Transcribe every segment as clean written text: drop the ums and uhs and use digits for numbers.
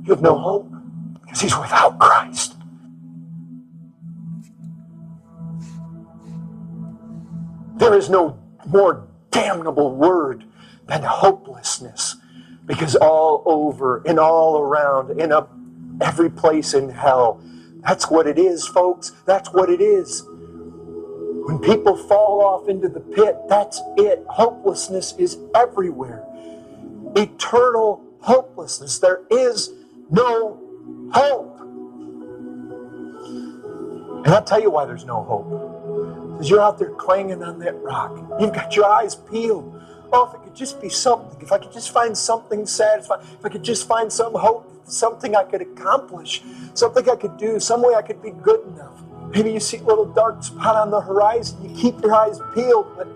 You have no hope because he's without Christ. There is no more damnable word than hopelessness, because all over and all around in every place in hell, that's what it is, folks. That's what it is. When people fall off into the pit, that's it. Hopelessness is everywhere. Eternal hopelessness. There is no hope. And I'll tell you why there's no hope. Because you're out there clanging on that rock. You've got your eyes peeled. Oh, if it could just be something. If I could just find something satisfying. If I could just find some hope. Something I could accomplish. Something I could do. Some way I could be good enough. Maybe you see a little dark spot on the horizon. You keep your eyes peeled, but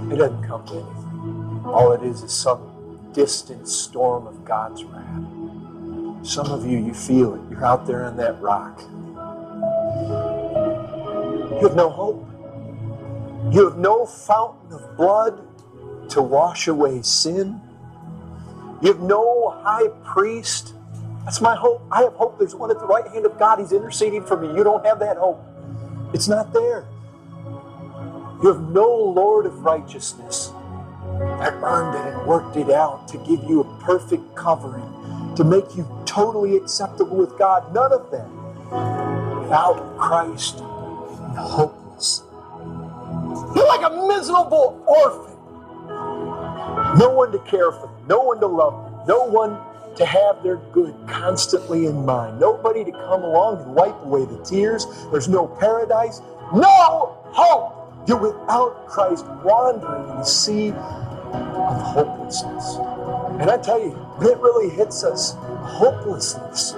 it doesn't come to anything. All it is some distant storm of God's wrath. Some of you feel it. You're out there on that rock. You have no hope. You have no fountain of blood to wash away sin. You have no high priest. That's my hope. I have hope. There's one at the right hand of God. He's interceding for me. You don't have that hope. It's not there. You have no Lord of righteousness that earned it and worked it out to give you a perfect covering, to make you totally acceptable with God. None of that. Without Christ, you're hopeless. You're like a miserable orphan. No one to care for them. No one to love them. No one to have their good constantly in mind. Nobody to come along and wipe away the tears. There's no paradise. No hope. You're without Christ, wandering in the sea of hopelessness. And I tell you, when it really hits us, hopelessness,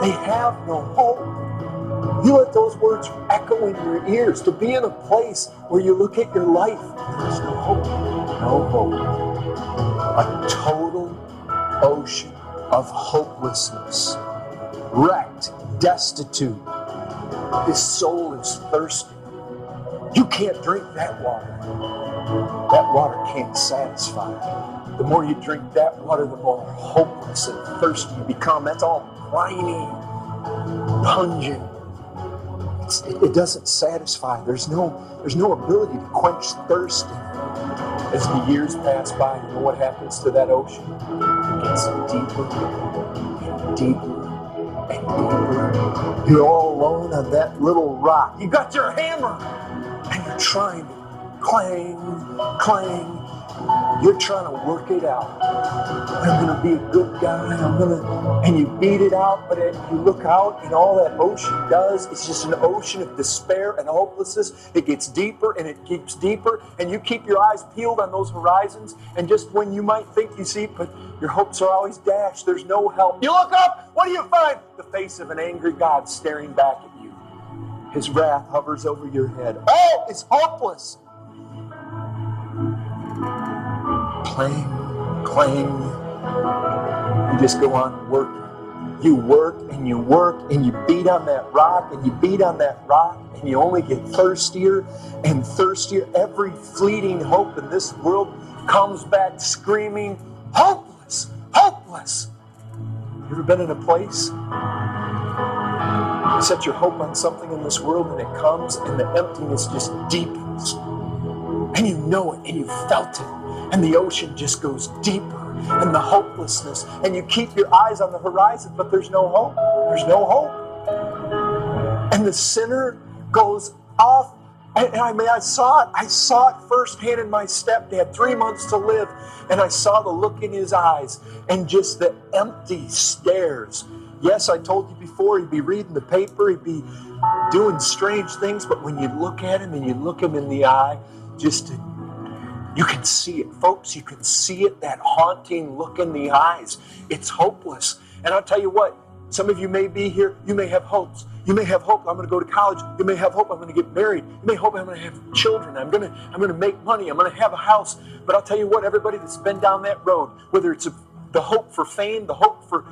they have no hope. You let those words echo in your ears, to be in a place where you look at your life, there's no hope. No hope. A total ocean of hopelessness, wrecked, destitute. His soul is thirsty. You can't drink that water. That water can't satisfy. The more you drink that water, the more hopeless and thirsty you become. That's all briny, pungent. It doesn't satisfy. There's no ability to quench thirst in it. As the years pass by, you know what happens to that ocean? It gets deeper and deeper and deeper. You're all alone on that little rock. You got your hammer and you're trying to clang, clang. You're trying to work it out. I'm going to be a good guy. And you beat it out, but you look out and all that ocean does is just an ocean of despair and hopelessness. It gets deeper and it keeps deeper, and you keep your eyes peeled on those horizons, and just when you might think you see, but your hopes are always dashed. There's no help. You look up, what do you find? The face of an angry God staring back at you. His wrath hovers over your head. All is hopeless. Clang, clang. You just go on working. You work and you work and you beat on that rock and you beat on that rock and you only get thirstier and thirstier. Every fleeting hope in this world comes back screaming, hopeless, hopeless. You ever been in a place? You set your hope on something in this world and it comes and the emptiness just deepens. And you know it and you felt it. And the ocean just goes deeper, and the hopelessness, and you keep your eyes on the horizon, but there's no hope. There's no hope. And the sinner goes off, and I saw it firsthand in my stepdad, 3 months to live, and I saw the look in his eyes, and just the empty stares. Yes, I told you before, he'd be reading the paper, he'd be doing strange things, but when you look at him and you look him in the eye, you can see it, folks. You can see it, that haunting look in the eyes. It's hopeless. And I'll tell you what, some of you may be here, you may have hopes. You may have hope I'm going to go to college. You may have hope I'm going to get married. You may hope I'm going to have children. I'm going to make money. I'm going to have a house. But I'll tell you what, everybody that's been down that road, whether it's the hope for fame, the hope for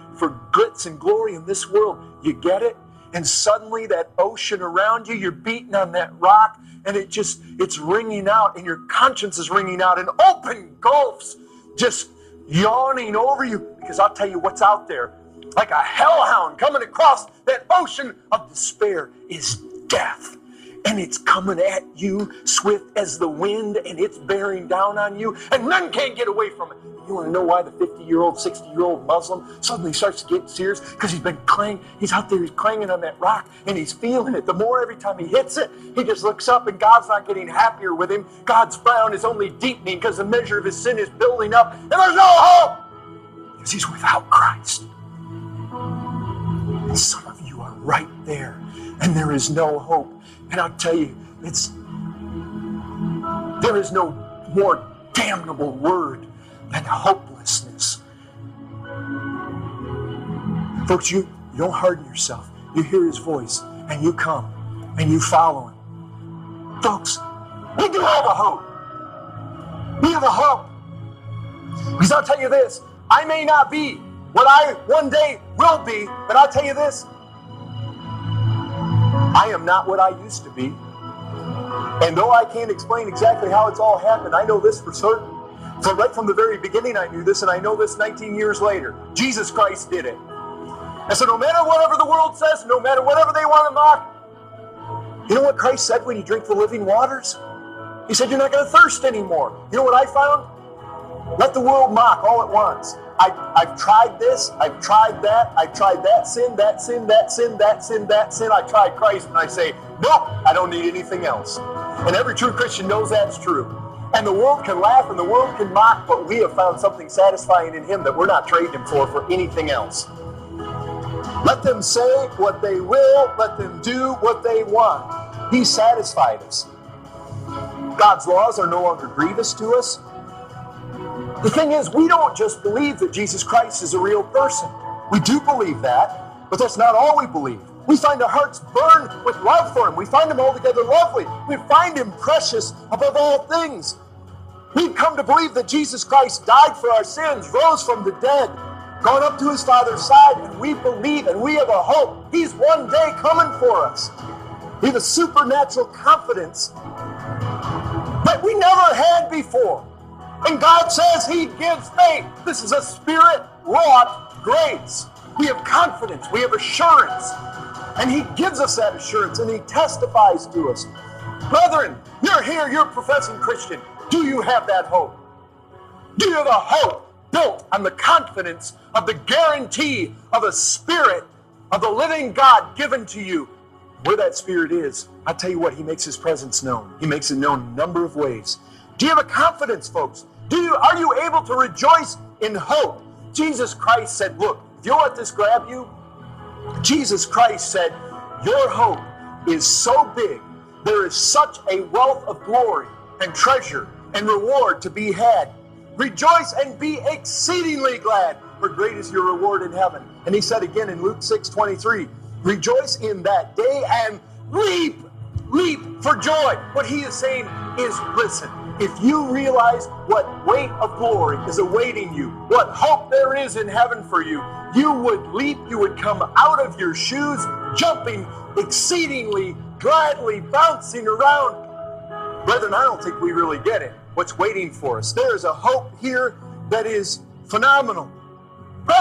glitz and glory in this world, you get it? And suddenly that ocean around you, you're beating on that rock, and it's ringing out, and your conscience is ringing out, and open gulfs just yawning over you. Because I'll tell you what's out there. like a hellhound coming across that ocean of despair, is death. And it's coming at you swift as the wind, and it's bearing down on you, and none can't get away from it. You want to know why the 50-year-old, 60-year-old Muslim suddenly starts to get serious? Because he's out there, he's clanging on that rock, and he's feeling it. The more every time he hits it, he just looks up, and God's not getting happier with him. God's frown is only deepening because the measure of his sin is building up, and there's no hope because he's without Christ. And some of you are right there, and there is no hope. And I'll tell you, there is no more damnable word than hopelessness. Folks, you don't harden yourself. You hear his voice, and you come, and you follow him. Folks, we do have a hope. We have a hope. Because I'll tell you this, I may not be what I one day will be, but I'll tell you this, I am not what I used to be. And though I can't explain exactly how it's all happened, I know this for certain. So right from the very beginning I knew this, and I know this 19 years later. Jesus Christ did it. And so no matter whatever the world says, no matter whatever they want to mock, you know what Christ said when you drink the living waters? He said you're not going to thirst anymore. You know what I found? Let the world mock all at once. I've tried this, I've tried that, I've tried that sin, that sin, that sin, that sin, that sin. I tried Christ, and I say, nope, I don't need anything else. And every true Christian knows that's true. And the world can laugh and the world can mock, but we have found something satisfying in him that we're not trading him for anything else. Let them say what they will, let them do what they want. He satisfied us. God's laws are no longer grievous to us. The thing is, we don't just believe that Jesus Christ is a real person. We do believe that, but that's not all we believe. We find our hearts burn with love for him. We find him altogether lovely. We find him precious above all things. We've come to believe that Jesus Christ died for our sins, rose from the dead, gone up to his Father's side, and we believe and we have a hope. He's one day coming for us. We have a supernatural confidence that we never had before. And God says he gives faith. This is a spirit-wrought grace. We have confidence. We have assurance. And he gives us that assurance, and he testifies to us. Brethren, you're here, you're a professing Christian. Do you have that hope? Do you have a hope built on the confidence of the guarantee of a spirit of the living God given to you? Where that spirit is, I'll tell you what, he makes his presence known. He makes it known in a number of ways. Do you have a confidence, folks? Are you able to rejoice in hope? Jesus Christ said, look, if you'll let this grab you, Jesus Christ said, your hope is so big, there is such a wealth of glory and treasure and reward to be had. Rejoice and be exceedingly glad, for great is your reward in heaven. And he said again in Luke 6:23, rejoice in that day and leap for joy. What he is saying is, listen, if you realize what weight of glory is awaiting you, what hope there is in heaven for you, you would leap, you would come out of your shoes, jumping exceedingly, gladly, bouncing around. Brethren, I don't think we really get it, what's waiting for us. There is a hope here that is phenomenal.